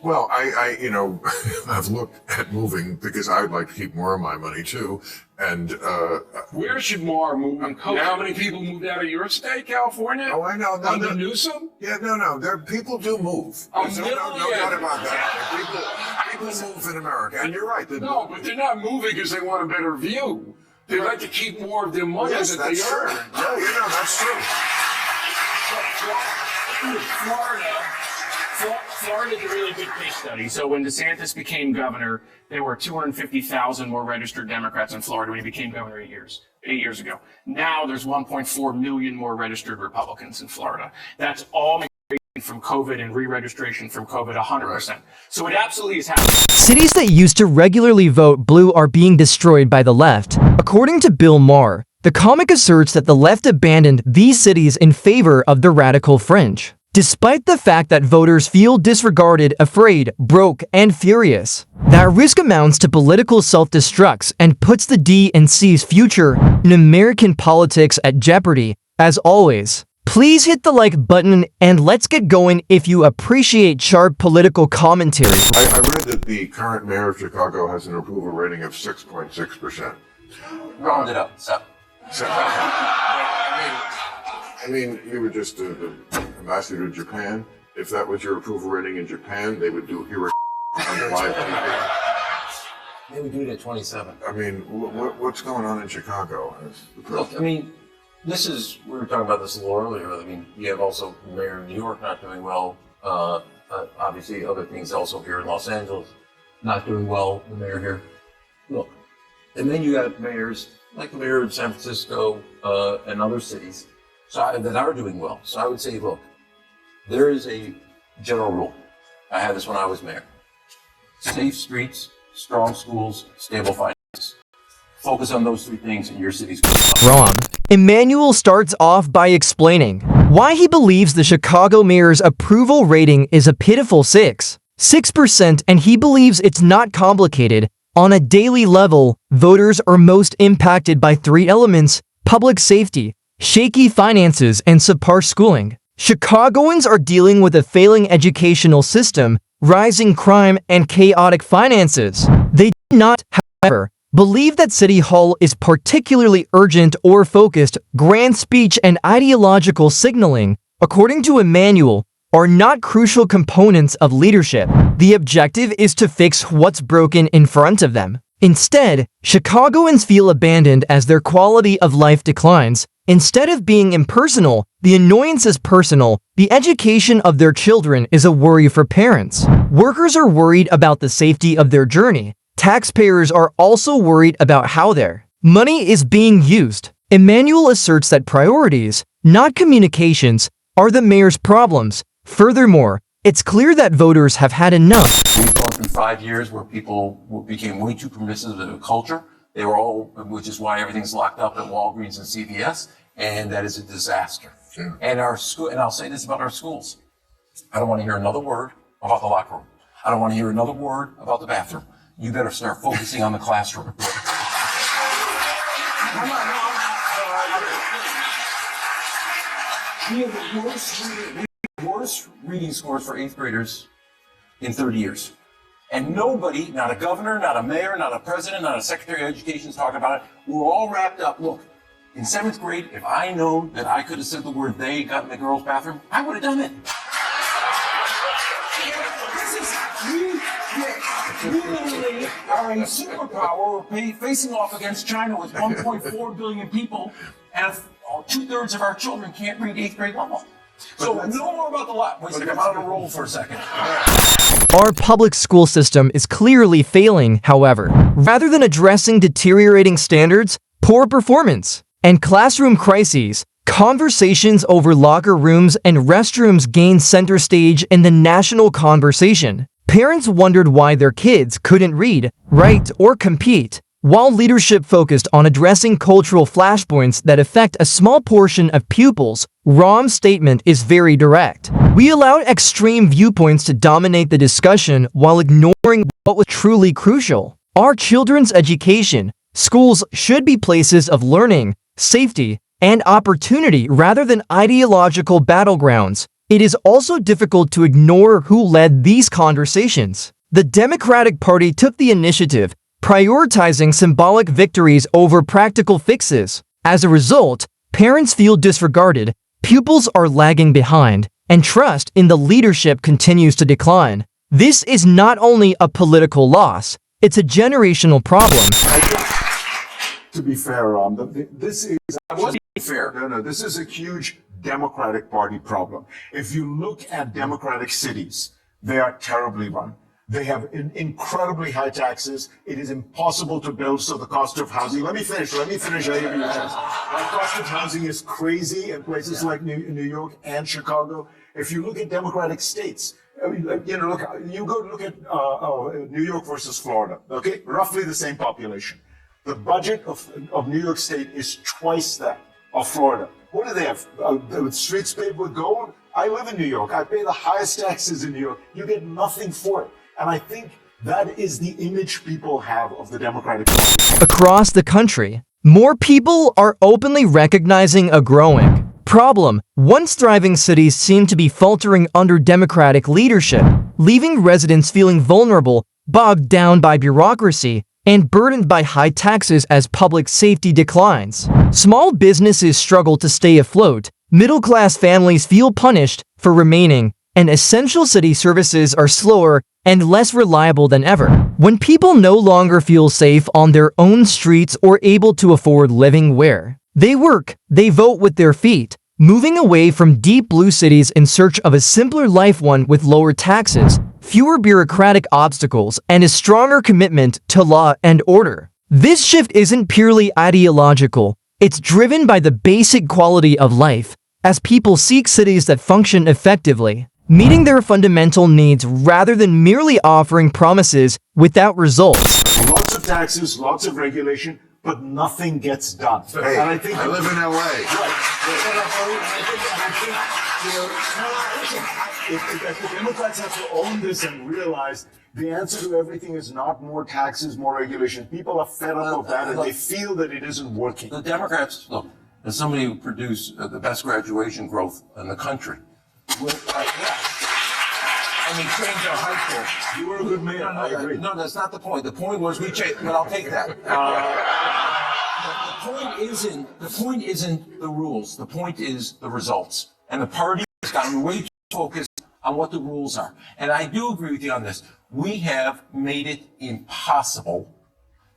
Well, I've looked at moving because I'd like to keep more of my money too. And where should Maher move? You know how many people moved out of your state, California? Oh, I know. Under Newsom? Yeah, no. People do move. There's no doubt about that. People move in America, and you're right. No, but they're not moving because they want a better view. They like to keep more of their money that they earn. Yeah, that's true. Florida's a really good case study. So when DeSantis became governor, there were 250,000 more registered Democrats in Florida when he became governor 8 years ago. Now there's 1.4 million more registered Republicans in Florida. That's all from COVID and re-registration from COVID, 100%. Right. So it absolutely is happening. Cities that used to regularly vote blue are being destroyed by the left. According to Bill Maher, the comic asserts that the left abandoned these cities in favor of the radical fringe, despite the fact that voters feel disregarded, afraid, broke, and furious. That risk amounts to political self-destruct and puts the DNC's future in American politics at jeopardy. As always, please hit the like button and let's get going if you appreciate sharp political commentary. I read that the current mayor of Chicago has an approval rating of 6.6%. Round it up, 7. I mean, you were just the ambassador to Japan. If that was your approval rating in Japan, they would do hero on live TV. They would do it at 27. I mean, what's going on in Chicago? Look, I mean, we were talking about this a little earlier. I mean, you have also the mayor of New York not doing well. Obviously, other things also here in Los Angeles not doing well. The mayor here. Look, and then you got mayors like the mayor of San Francisco and other cities that are doing well. So I would say, look, there is a general rule. I had this when I was mayor. Safe streets, strong schools, stable finances. Focus on those 3 things and your city's going to be wrong. Emmanuel starts off by explaining why he believes the Chicago mayor's approval rating is a pitiful 6%, and he believes it's not complicated. On a daily level, voters are most impacted by 3 elements: public safety, shaky finances, and subpar schooling. Chicagoans are dealing with a failing educational system, rising crime, and chaotic finances. They do not, however, believe that City Hall is particularly urgent or focused. Grand speech and ideological signaling, according to Emmanuel, are not crucial components of leadership. The objective is to fix what's broken in front of them. Instead, Chicagoans feel abandoned as their quality of life declines. Instead of being impersonal, the annoyance is personal. The education of their children is a worry for parents. Workers are worried about the safety of their journey. Taxpayers are also worried about how their money is being used. Emmanuel asserts that priorities, not communications, are the mayor's problems. Furthermore, it's clear that voters have had enough. We've gone through 5 years where people became way too permissive of the culture. They were all, which is why everything's locked up at Walgreens and CVS, and that is a disaster. Yeah. And our school, and I'll say this about our schools. I don't want to hear another word about the locker room. I don't want to hear another word about the bathroom. You better start focusing on the classroom. We have the worst reading scores for 8th graders in 30 years. And nobody, not a governor, not a mayor, not a president, not a secretary of education is talking about it. We're all wrapped up. Look, in 7th grade, if I know that I could have said the word they got in the girls' bathroom, I would have done it. We literally are a superpower. We're facing off against China with 1.4 billion people, and 2/3 of our children can't read 8th grade level. So no more about the lot. Wait a second, I'm on a roll for a second. Our public school system is clearly failing, however. Rather than addressing deteriorating standards, poor performance, and classroom crises, conversations over locker rooms and restrooms gained center stage in the national conversation. Parents wondered why their kids couldn't read, write, or compete, while leadership focused on addressing cultural flashpoints that affect a small portion of pupils. Rahm's statement is very direct. We allowed extreme viewpoints to dominate the discussion while ignoring what was truly crucial. Our children's education. Schools should be places of learning, safety, and opportunity rather than ideological battlegrounds. it is also difficult to ignore who led these conversations. The Democratic Party took the initiative, prioritizing symbolic victories over practical fixes. As a result, parents feel disregarded, pupils are lagging behind, and trust in the leadership continues to decline. This is not only a political loss, it's a generational problem. To be fair, this is Fair. no. This is a huge Democratic Party problem. If you look at Democratic cities, they are terribly run. They have incredibly high taxes. It is impossible to build, so the cost of housing. Let me finish. I give you a chance. The cost of housing is crazy in places like New York and Chicago. If you look at Democratic states, I mean, look at New York versus Florida. Okay, roughly the same population. The budget of New York State is twice that of Florida. What do they have? The streets paved with gold? I live in New York. I pay the highest taxes in New York. You get nothing for it. And I think that is the image people have of the Democratic Party. Across the country, more people are openly recognizing a growing problem. Once thriving cities seem to be faltering under Democratic leadership, leaving residents feeling vulnerable, bogged down by bureaucracy, and burdened by high taxes as public safety declines. Small businesses struggle to stay afloat, middle-class families feel punished for remaining, and essential city services are slower and less reliable than ever. When people no longer feel safe on their own streets or able to afford living where they work, they vote with their feet, moving away from deep blue cities in search of a simpler life, one with lower taxes, fewer bureaucratic obstacles, and a stronger commitment to law and order. This shift isn't purely ideological, it's driven by the basic quality of life, as people seek cities that function effectively, meeting their fundamental needs rather than merely offering promises without results. Lots of taxes, lots of regulation, but nothing gets done. Hey, And I think I live in LA. if the Democrats have to own this and realize the answer to everything is not more taxes, more regulation. People are fed up of that and they feel that it isn't working. The Democrats, look, as somebody who produced the best graduation growth in the country, I mean, change our high school. You were a good man. I agree. No, that's not the point. The point was we changed, but I'll take that. The point isn't the rules. The point is the results. And the party has gotten way too focused on what the rules are. And I do agree with you on this. We have made it impossible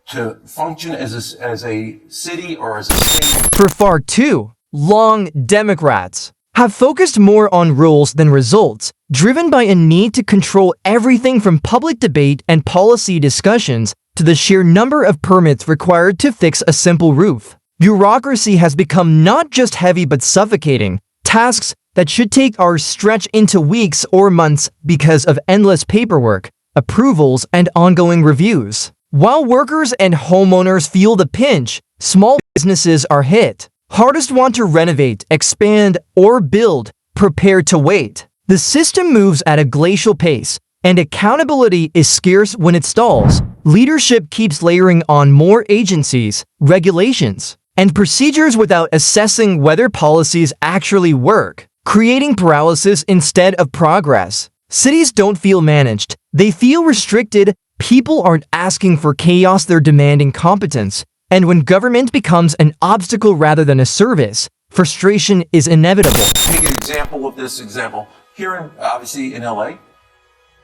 to function as a city or as a state. For far too long, Democrats have focused more on rules than results, driven by a need to control everything from public debate and policy discussions to the sheer number of permits required to fix a simple roof. Bureaucracy has become not just heavy but suffocating. Tasks that should take hours stretch into weeks or months because of endless paperwork, approvals, and ongoing reviews. While workers and homeowners feel the pinch, small businesses are hit. Hardest want to renovate, expand, or build, prepared to wait. The system moves at a glacial pace, and accountability is scarce when it stalls. Leadership keeps layering on more agencies, regulations, and procedures without assessing whether policies actually work, creating paralysis instead of progress. Cities don't feel managed, they feel restricted. People aren't asking for chaos, they're demanding competence. And when government becomes an obstacle rather than a service, frustration is inevitable. Take an example of this example. Here, obviously in LA,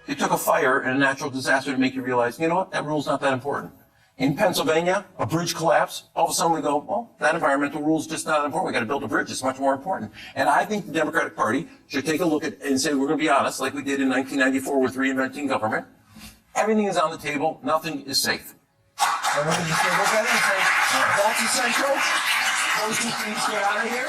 it took a fire and a natural disaster to make you realize, you know what, that rule's not that important. In Pennsylvania, a bridge collapse, all of a sudden we go, well, that environmental rule's just not important. We got to build a bridge. It's much more important. And I think the Democratic Party should take a look at and say, we're going to be honest, like we did in 1994 with reinventing government. Everything is on the table. Nothing is safe. And when you say, look at it and say, that's essential. Those two things get out of here.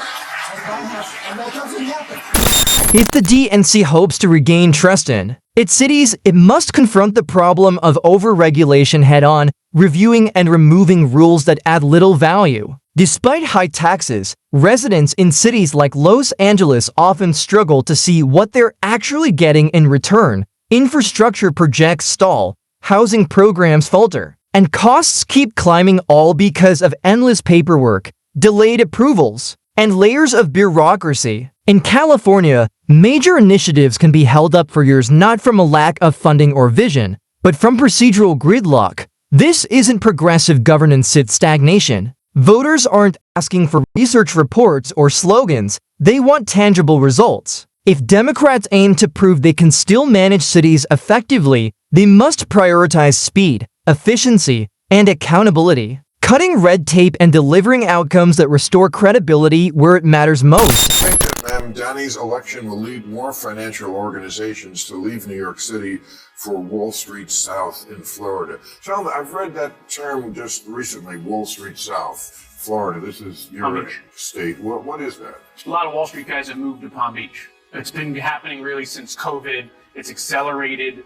And that doesn't happen. If the DNC hopes to regain trust in its cities, it must confront the problem of overregulation head-on, reviewing and removing rules that add little value. Despite high taxes, residents in cities like Los Angeles often struggle to see what they're actually getting in return. Infrastructure projects stall, housing programs falter, and costs keep climbing, all because of endless paperwork, delayed approvals, and layers of bureaucracy. In California, Major initiatives can be held up for years not from a lack of funding or vision, but from procedural gridlock. This isn't progressive governance, it's stagnation. Voters aren't asking for research reports or slogans, they want tangible results. If Democrats aim to prove they can still manage cities effectively, they must prioritize speed, efficiency, and accountability, cutting red tape and delivering outcomes that restore credibility where it matters most. I think that Mamdani's election will lead more financial organizations to leave New York City for Wall Street South in Florida. Tell me, I've read that term just recently, Wall Street South, Florida. This is your state. What is that? A lot of Wall Street guys have moved to Palm Beach. It's been happening really since COVID. It's accelerated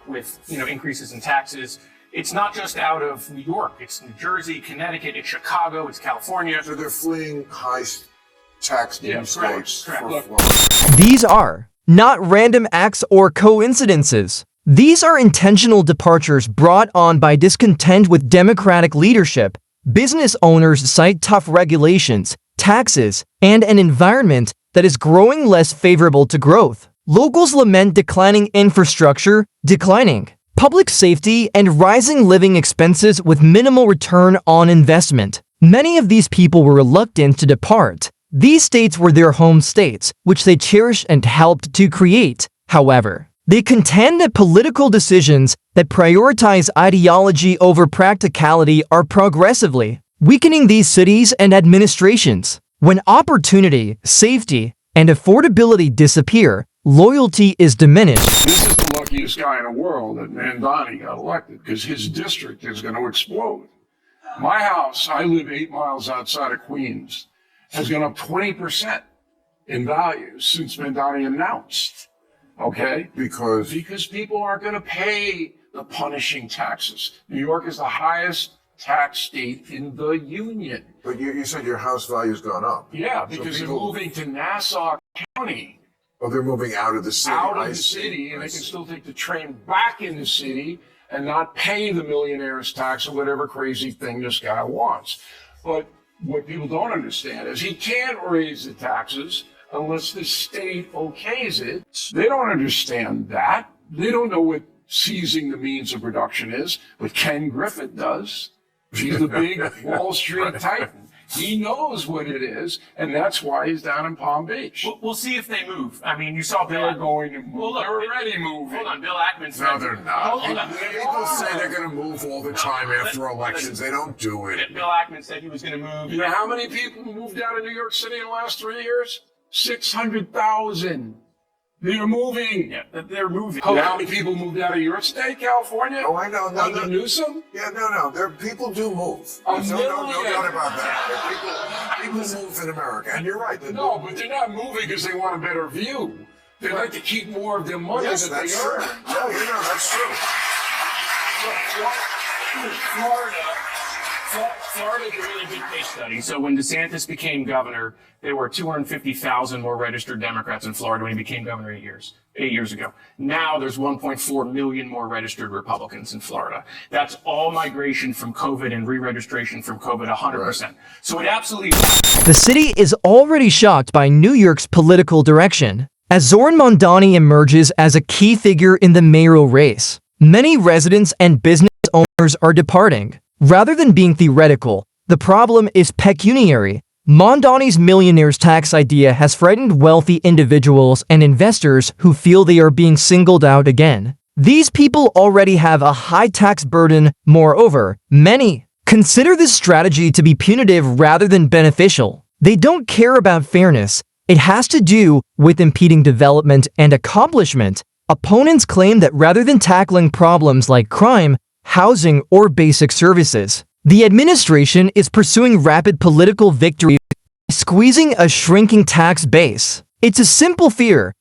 with increases in taxes. It's not just out of New York. It's New Jersey, Connecticut, it's Chicago, it's California. So they're fleeing high tax states for correct. Florida. These are not random acts or coincidences. These are intentional departures brought on by discontent with Democratic leadership. Business owners cite tough regulations, taxes, and an environment that is growing less favorable to growth. Locals lament declining infrastructure, declining public safety, and rising living expenses with minimal return on investment. Many of these people were reluctant to depart. These states were their home states, which they cherished and helped to create. However, they contend that political decisions that prioritize ideology over practicality are progressively weakening these cities and administrations. When opportunity, safety, and affordability disappear, loyalty is diminished. This is the luckiest guy in the world that Mamdani got elected because his district is going to explode. My house, I live 8 miles outside of Queens, has gone up 20% in value since Mamdani announced. Okay? Because Because people aren't going to pay the punishing taxes. New York is the highest tax state in the union. but you said your house value's gone up. Yeah, So because people- they're moving to Nassau County, Oh, they're moving out of the city. out of I the see. city, and I they can see. still take the train back in the city and not pay the millionaire's tax or whatever crazy thing this guy wants. But what people don't understand is he can't raise the taxes unless the state okays it. They don't understand that. They don't know what seizing the means of production is, but Ken Griffith does. He's the big Wall Street titan. He knows what it is, and that's why he's down in Palm Beach. We'll see if they move. I mean, you saw Bill. They're going to move. Well, look, They're already moving. Hold on, Bill Ackman said. No, they're not. Hold on. People say they're going to move all the time after elections. They don't do it. Bill Ackman said he was going to move. You know how many people moved out of New York City in the last 3 years? 600,000. They're moving. Yeah, they're moving. You know how many people moved out of your state, California? Oh, I know. No, Under Newsom? Yeah, no. People do move. A There's no million. doubt about that. People move in America, and you're right. They No, do. but they're not moving because they want a better view. They like to keep more of their money Yes, that that's they true. earn. Yeah, that's true. Florida's a really good case study. So when DeSantis became governor, there were 250,000 more registered Democrats in Florida when he became governor 8 years ago. Now there's 1.4 million more registered Republicans in Florida. That's all migration from COVID and re-registration from COVID, 100%. Right. So it absolutely. The city is already shocked by New York's political direction. As Zoran Mamdani emerges as a key figure in the mayoral race, many residents and business owners are departing. Rather than being theoretical, the problem is pecuniary. Mamdani's millionaire's tax idea has frightened wealthy individuals and investors who feel they are being singled out again. These people already have a high tax burden. Moreover, many consider this strategy to be punitive rather than beneficial. They don't care about fairness. It has to do with impeding development and accomplishment. Opponents claim that rather than tackling problems like crime, housing, or basic services, the administration is pursuing rapid political victory, squeezing a shrinking tax base. It's a simple fear.